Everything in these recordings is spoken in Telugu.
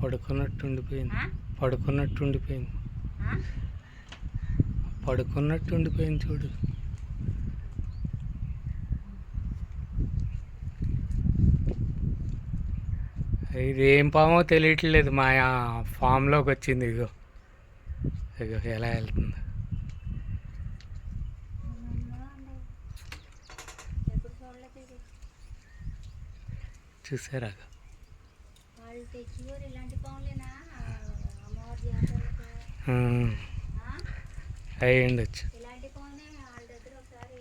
పడుకున్నట్టు ఉండిపోయింది. ఆ? పడుకున్నట్టు ఉండిపోయింది. ఆ? పడుకున్నట్టు ఉండిపోయింది చూడు. ఇది ఏం పామో తెలియట్లేదు. మా ఫామ్లోకి వచ్చింది. ఇగో ఇగో ఎలా వెళ్తుంది. ఎప్పుడు చూడలేదు ఇది. చూసారా? వాళ్ళు తెచ్చిపోరు ఇలాంటి పనులేనా అమ్మవారి జాతరలకు? ఆ? అయి ఉండొచ్చు. ఇలాంటి పనులే వాళ్ళ దగ్గర ఒకసారి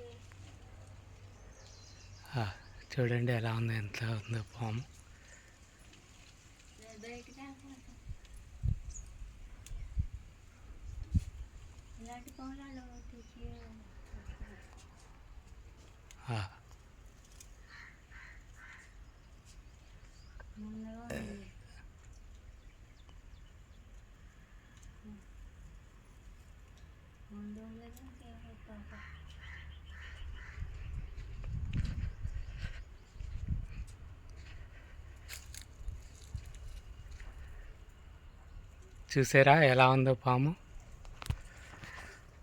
చూడండి ఎలా ఉంది, ఎంత ఉందో పాము. బయటికి వెళ్తాను. ఇలాంటి పనులు వాళ్ళు తెచ్చి ముందుగా ఉంది. ముందు ఉండేది పాప. చూసారా ఎలా ఉందో పాము.